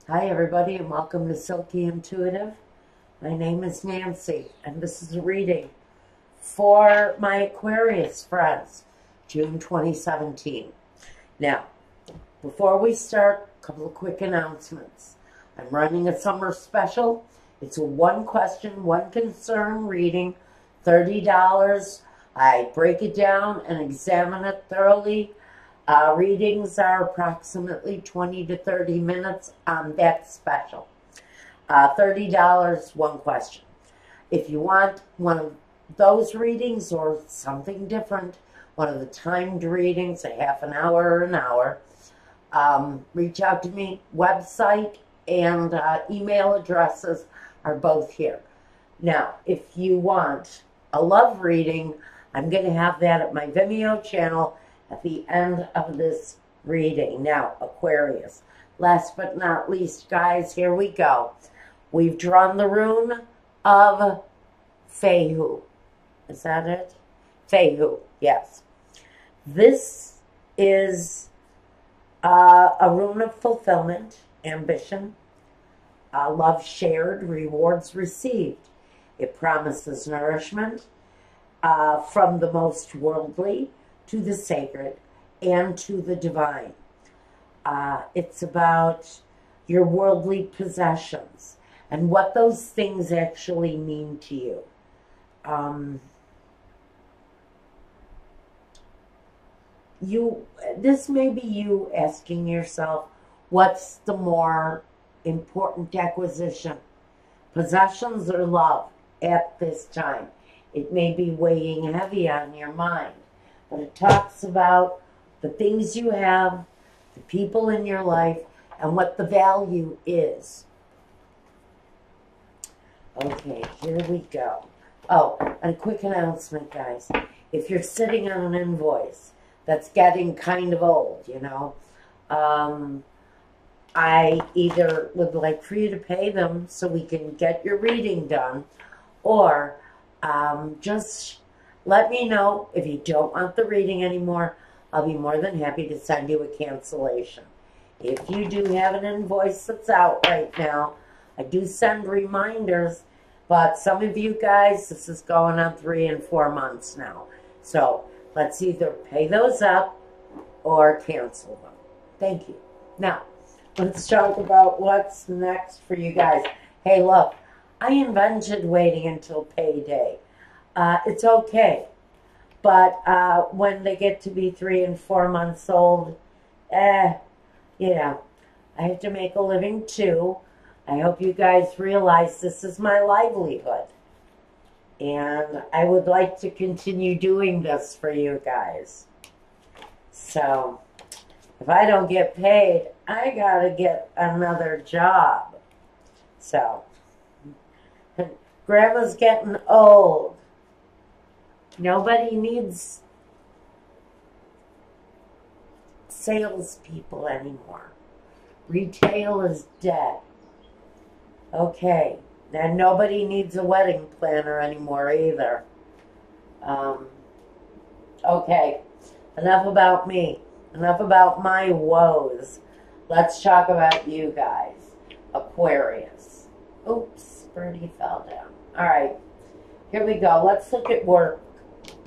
Hi everybody and welcome to Silky Intuitive. My name is Nancy and this is a reading for my Aquarius friends, June 2017. Now, before we start, a couple of quick announcements. I'm running a summer special. It's a one question, one concern reading, $30. I break it down and examine it thoroughly. Readings are approximately 20 to 30 minutes on that special. $30, one question. If you want one of those readings or something different, one of the timed readings, a half an hour or an hour, reach out to me. Website and email addresses are both here. Now, if you want a love reading, I'm going to have that at my Vimeo channel at the end of this reading. Now, Aquarius. Last but not least, guys, here we go. We've drawn the rune of Fehu. Is that it? Fehu, yes. This is a rune of fulfillment, ambition, love shared, rewards received. It promises nourishment from the most worldly to the sacred and to the divine. It's about your worldly possessions and what those things actually mean to you. This may be you asking yourself, what's the more important acquisition, possessions or love at this time? It may be weighing heavy on your mind. But it talks about the things you have, the people in your life, and what the value is. Okay, here we go. Oh, and a quick announcement, guys. If you're sitting on an invoice that's getting kind of old, you know, I either would like for you to pay them so we can get your reading done, or just let me know if you don't want the reading anymore. I'll be more than happy to send you a cancellation. If you do have an invoice that's out right now, I do send reminders, but some of you guys, this is going on 3 and 4 months now. So let's either pay those up or cancel them. Thank you. Now, let's talk about what's next for you guys. Hey, look, I invented waiting until payday. It's okay, but when they get to be 3 and 4 months old, you know, I have to make a living too. I hope you guys realize this is my livelihood, and I would like to continue doing this for you guys. So, if I don't get paid, I gotta get another job. So, Grandma's getting old. Nobody needs salespeople anymore. Retail is dead. Okay, and nobody needs a wedding planner anymore either. Okay, enough about me. Enough about my woes. Let's talk about you guys. Aquarius. Oops, birdie fell down. All right, here we go. Let's look at work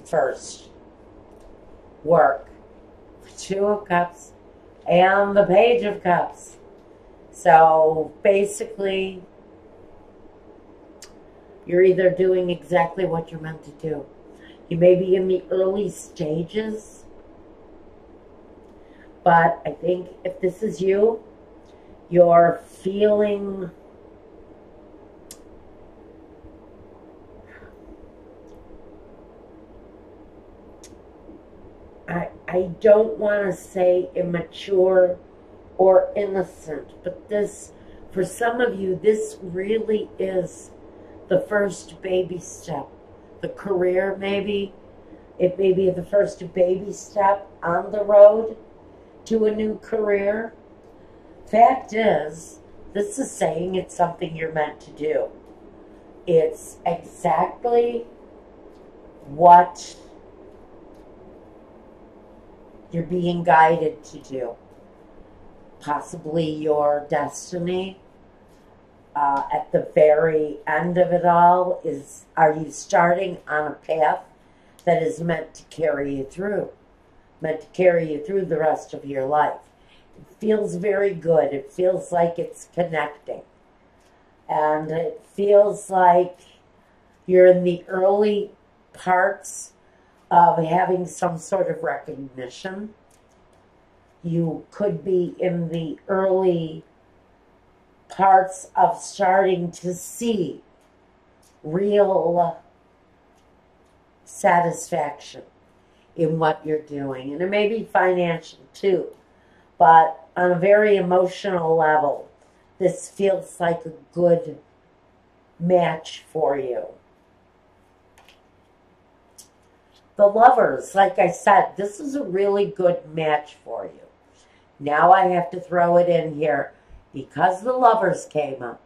first. Work. 2 of Cups and the Page of Cups. So basically, you're either doing exactly what you're meant to do. You may be in the early stages, but I think if this is you, you're feeling I don't want to say immature or innocent, but this, for some of you, this really is the first baby step. The career, maybe. It may be the first baby step on the road to a new career. Fact is, this is saying it's something you're meant to do. It's exactly what you're being guided to do. possibly your destiny. At the very end of it all, are you starting on a path that is meant to carry you through, the rest of your life? It feels very good. It feels like it's connecting. And it feels like you're in the early parts of having some sort of recognition. You could be in the early parts of starting to see real satisfaction in what you're doing. And it may be financial too, but on a very emotional level, this feels like a good match for you. The Lovers, like I said, this is a really good match for you. Now I have to throw it in here because the Lovers came up.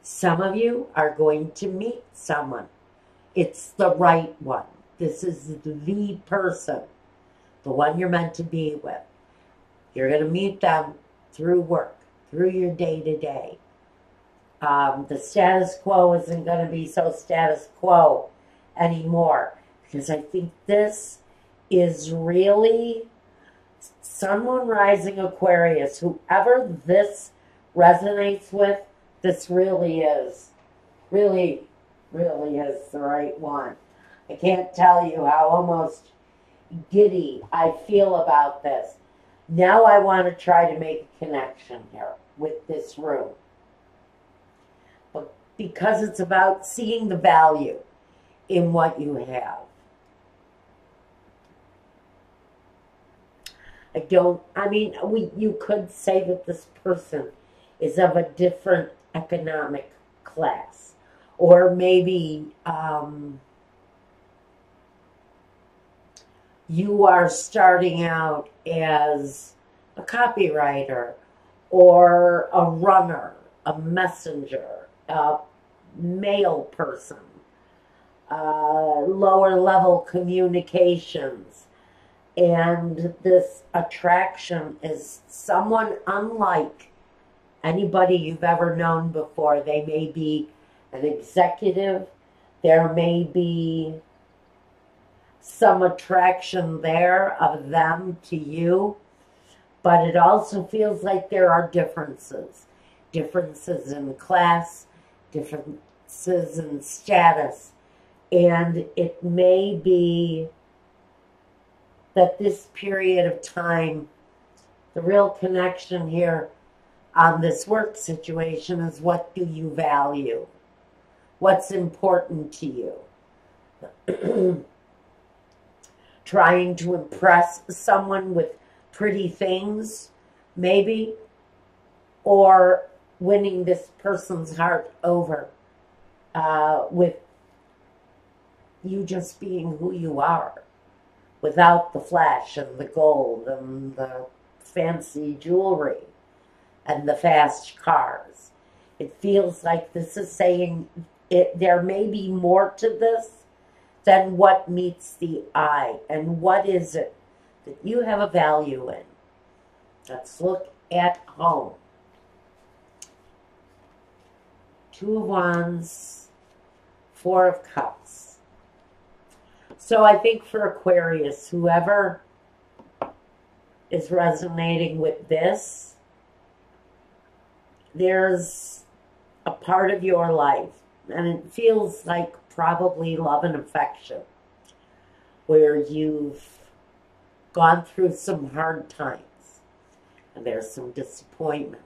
Some of you are going to meet someone. It's the right one. This is the person, the one you're meant to be with. You're going to meet them through work, through your day-to-day. The status quo isn't going to be so status quo anymore, because I think this is really Sun, Moon, Rising, Aquarius. Whoever this resonates with, this really is the right one. I can't tell you how almost giddy I feel about this. Now I want to try to make a connection here with this room. But because it's about seeing the value in what you have. You could say that this person is of a different economic class. Or maybe you are starting out as a copywriter or a runner, a messenger, a mail person, lower level communications. And this attraction is someone unlike anybody you've ever known before. They may be an executive. There may be some attraction there of them to you. But it also feels like there are differences. Differences in class, differences in status. And it may be that this period of time, the real connection here on this work situation is, what do you value? What's important to you? Trying to impress someone with pretty things, maybe, or winning this person's heart over with you just being who you are, without the flash and the gold and the fancy jewelry and the fast cars. It feels like this is saying there may be more to this than what meets the eye. And what is it that you have a value in? Let's look at home. Two of Wands, Four of Cups. So I think for Aquarius, whoever is resonating with this, there's a part of your life, and it feels like probably love and affection, where you've gone through some hard times, and there's some disappointment.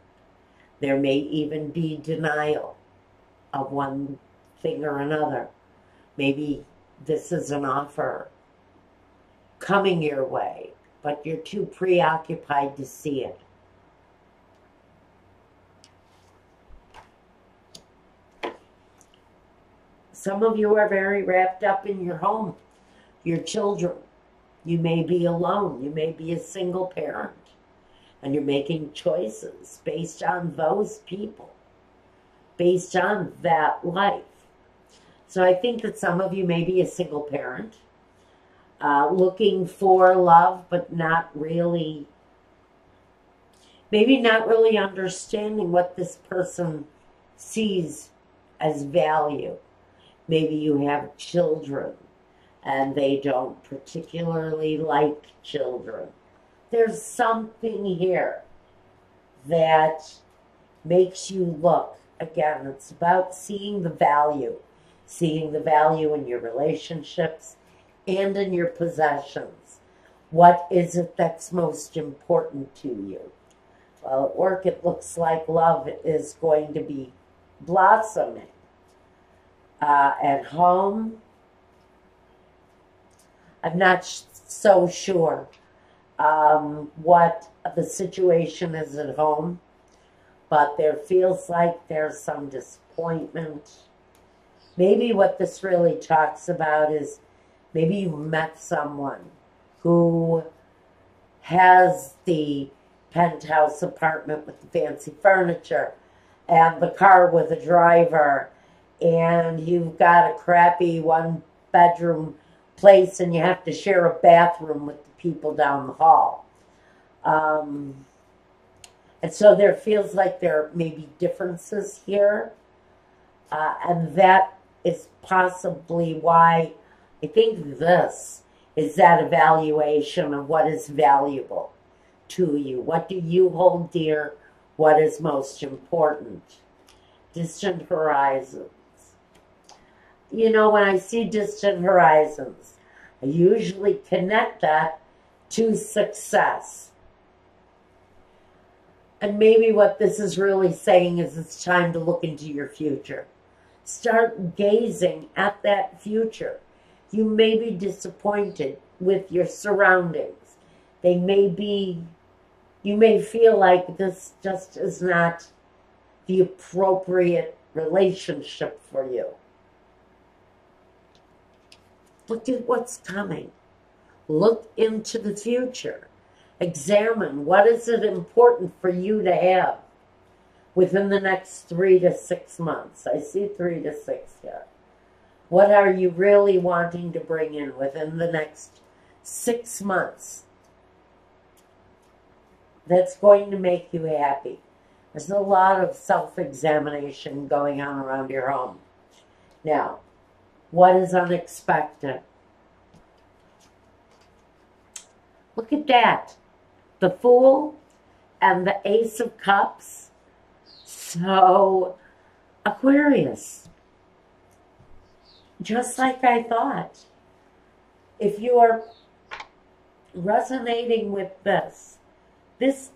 There may even be denial of one thing or another. Maybe this is an offer coming your way, but you're too preoccupied to see it. Some of you are very wrapped up in your home, your children. You may be alone. You may be a single parent. And you're making choices based on those people, based on that life. So I think that some of you may be a single parent, looking for love, but not really Maybe not really understanding what this person sees as value. Maybe you have children and they don't particularly like children. There's something here that makes you look. Again, it's about seeing the value in your relationships and in your possessions. What is it that's most important to you? Well, at work, it looks like love is going to be blossoming. At home, I'm not so sure what the situation is at home, but there feels like there's some disappointment. Maybe what this really talks about is maybe you met someone who has the penthouse apartment with the fancy furniture and the car with a driver, and you've got a crappy one-bedroom place and you have to share a bathroom with the people down the hall. And so there feels like there may be differences here, and that is possibly why I think this is that evaluation of what is valuable to you. What do you hold dear? What is most important? Distant horizons. You know, when I see distant horizons, I usually connect that to success. And maybe what this is really saying is it's time to look into your future. Start gazing at that future. You may be disappointed with your surroundings. You may feel like this just is not the appropriate relationship for you. Look at what's coming. Look into the future. Examine what is it important for you to have within the next 3 to 6 months. I see 3 to 6 here. What are you really wanting to bring in within the next 6 months that's going to make you happy? There's a lot of self-examination going on around your home. Now, what is unexpected? Look at that. The Fool and the Ace of Cups. So, Aquarius, just like I thought, if you are resonating with this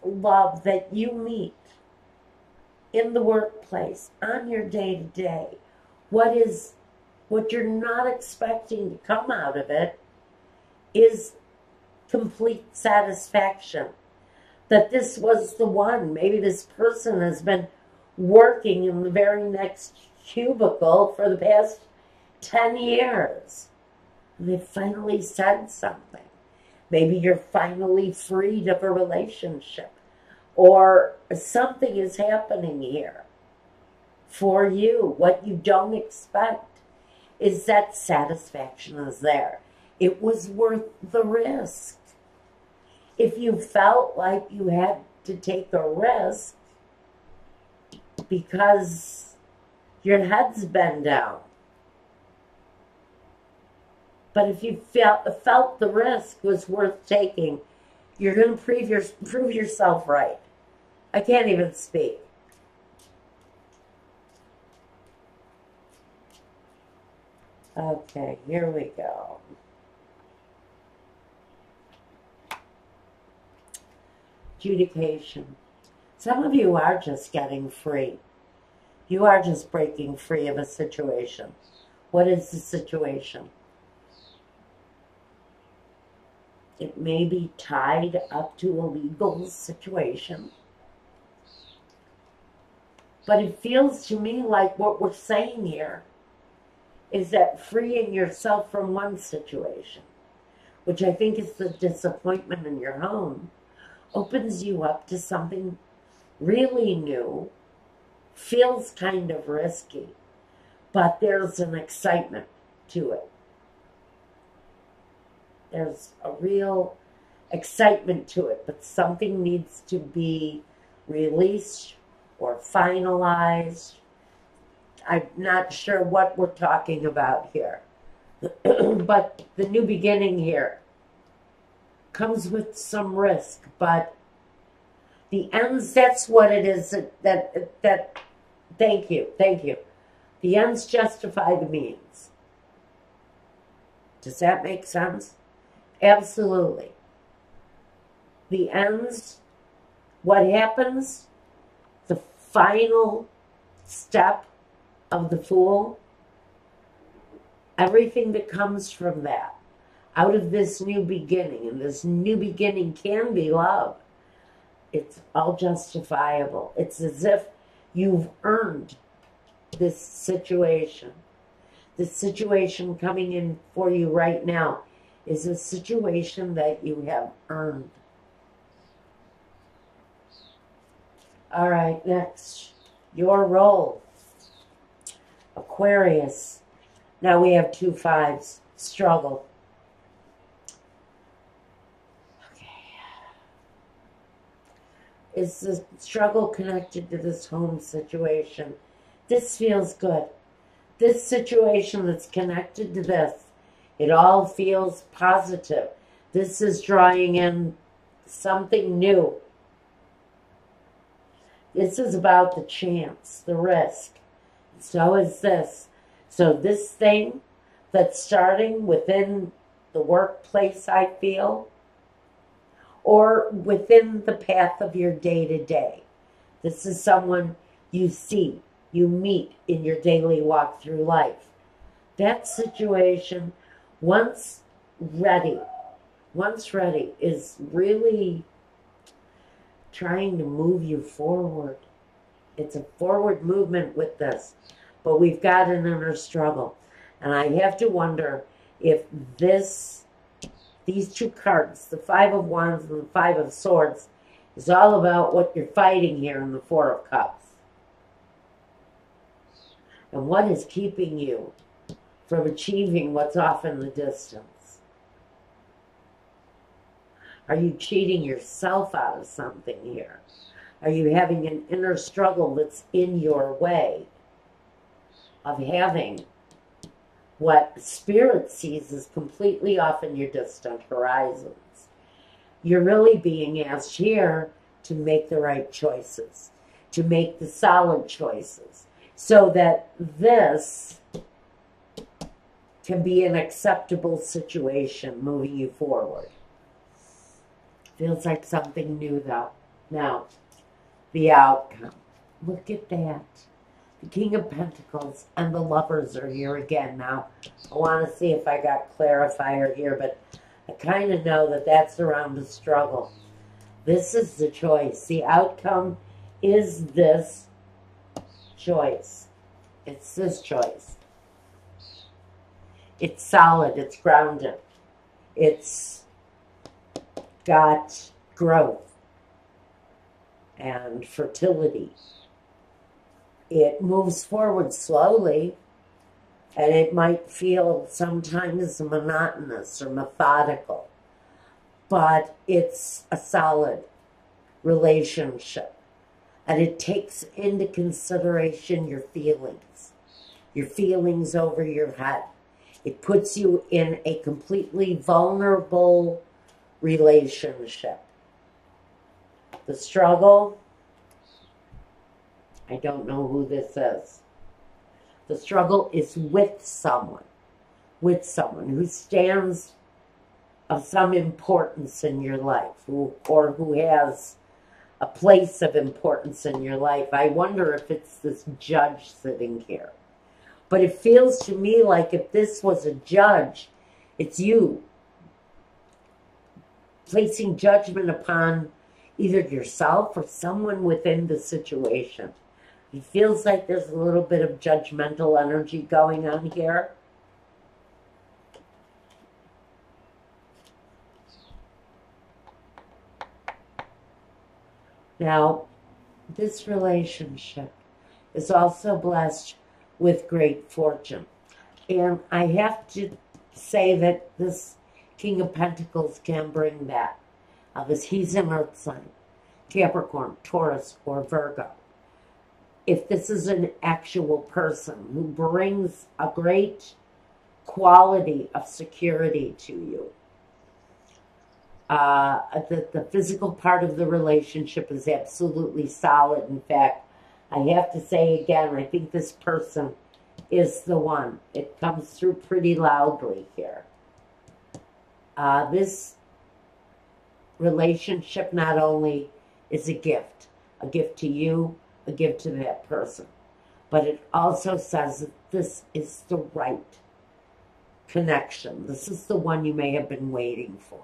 love that you meet in the workplace, on your day-to-day, what you're not expecting to come out of it is complete satisfaction. That this was the one. Maybe this person has been working in the very next cubicle for the past 10 years. And they finally said something. Maybe you're finally freed of a relationship. Or something is happening here for you. What you don't expect is that satisfaction is there. It was worth the risk. If you felt like you had to take a risk because your head's bent down, but if you felt the risk was worth taking, you're going to prove yourself right. I can't even speak. Okay, here we go. Adjudication. Some of you are just getting free. You are just breaking free of a situation. What is the situation? It may be tied up to a legal situation. But it feels to me like what we're saying here is that freeing yourself from one situation, which I think is the disappointment in your home, opens you up to something really new, feels kind of risky, but there's an excitement to it. There's a real excitement to it, but something needs to be released or finalized. I'm not sure what we're talking about here. But the new beginning here comes with some risk, but the ends, that's what it is. That thank you. The ends justify the means. Does that make sense? Absolutely. The ends, what happens, the final step of the Fool, everything that comes from that, out of this new beginning, and this new beginning can be love, it's all justifiable. It's as if you've earned this situation. This situation coming in for you right now is a situation that you have earned. All right, next, your role, Aquarius. Now we have 2 5s, struggle. Okay. Is the struggle connected to this home situation? This feels good. This situation that's connected to this, it all feels positive. This is drawing in something new. This is about the chance, the risk. So is this. So this thing that's starting within the workplace, I feel, or within the path of your day-to-day. This is someone you see, you meet in your daily walk through life. That situation, once ready, is really trying to move you forward. It's a forward movement with this, but we've got an inner struggle. And I have to wonder if these 2 cards, the 5 of Wands and the 5 of Swords, is all about what you're fighting here in the 4 of Cups. And what is keeping you from achieving what's off in the distance? Are you cheating yourself out of something here? Are you having an inner struggle that's in your way of having what Spirit sees as completely off in your distant horizons? You're really being asked here to make the right choices, to make the solid choices, so that this can be an acceptable situation moving you forward. Feels like something new, though. Now, the outcome. Look at that. The King of Pentacles and the Lovers are here again. Now, I want to see if I got clarifier here, but I kind of know that that's around the struggle. This is the choice. The outcome is this choice. It's this choice. It's solid. It's grounded. It's got growth and fertility. It moves forward slowly, and it might feel sometimes monotonous or methodical, but it's a solid relationship, and it takes into consideration your feelings over your head. It puts you in a completely vulnerable relationship. The struggle, I don't know who this is. The struggle is with someone who stands of some importance in your life, or who has a place of importance in your life. I wonder if it's this judge sitting here. But it feels to me like if this was a judge, it's you placing judgment upon either yourself or someone within the situation. It feels like there's a little bit of judgmental energy going on here. Now, this relationship is also blessed with great fortune. And I have to say that this King of Pentacles can bring that, because he's an earth sign. Capricorn, Taurus, or Virgo. If this is an actual person who brings a great quality of security to you, the physical part of the relationship is absolutely solid. In fact, I have to say again, I think this person is the one. It comes through pretty loudly here. This relationship not only is a gift to you, a gift to that person, but it also says that this is the right connection. This is the one you may have been waiting for.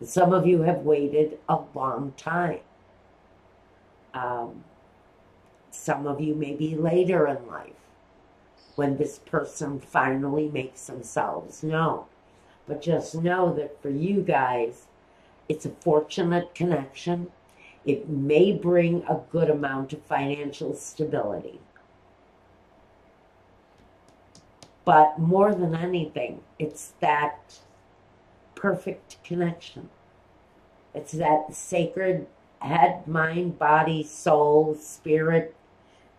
Some of you have waited a long time. Some of you may be later in life when this person finally makes themselves known. But just know that for you guys, it's a fortunate connection. It may bring a good amount of financial stability. But more than anything, it's that perfect connection. It's that sacred head, mind, body, soul, spirit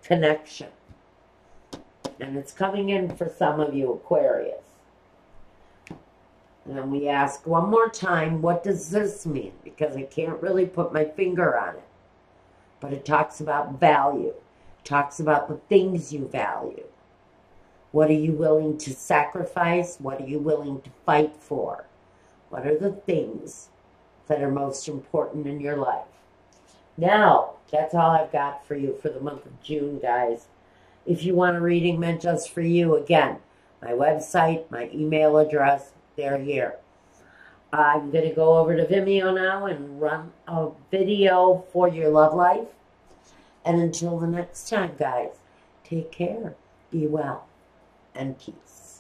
connection. And it's coming in for some of you, Aquarius. And then we ask one more time, what does this mean? Because I can't really put my finger on it. But it talks about value. It talks about the things you value. What are you willing to sacrifice? What are you willing to fight for? What are the things that are most important in your life? Now, that's all I've got for you for the month of June, guys. If you want a reading meant just for you, again, my website, my email address, they're here. I'm going to go over to Vimeo now and run a video for your love life. And until the next time, guys, take care, be well, and peace.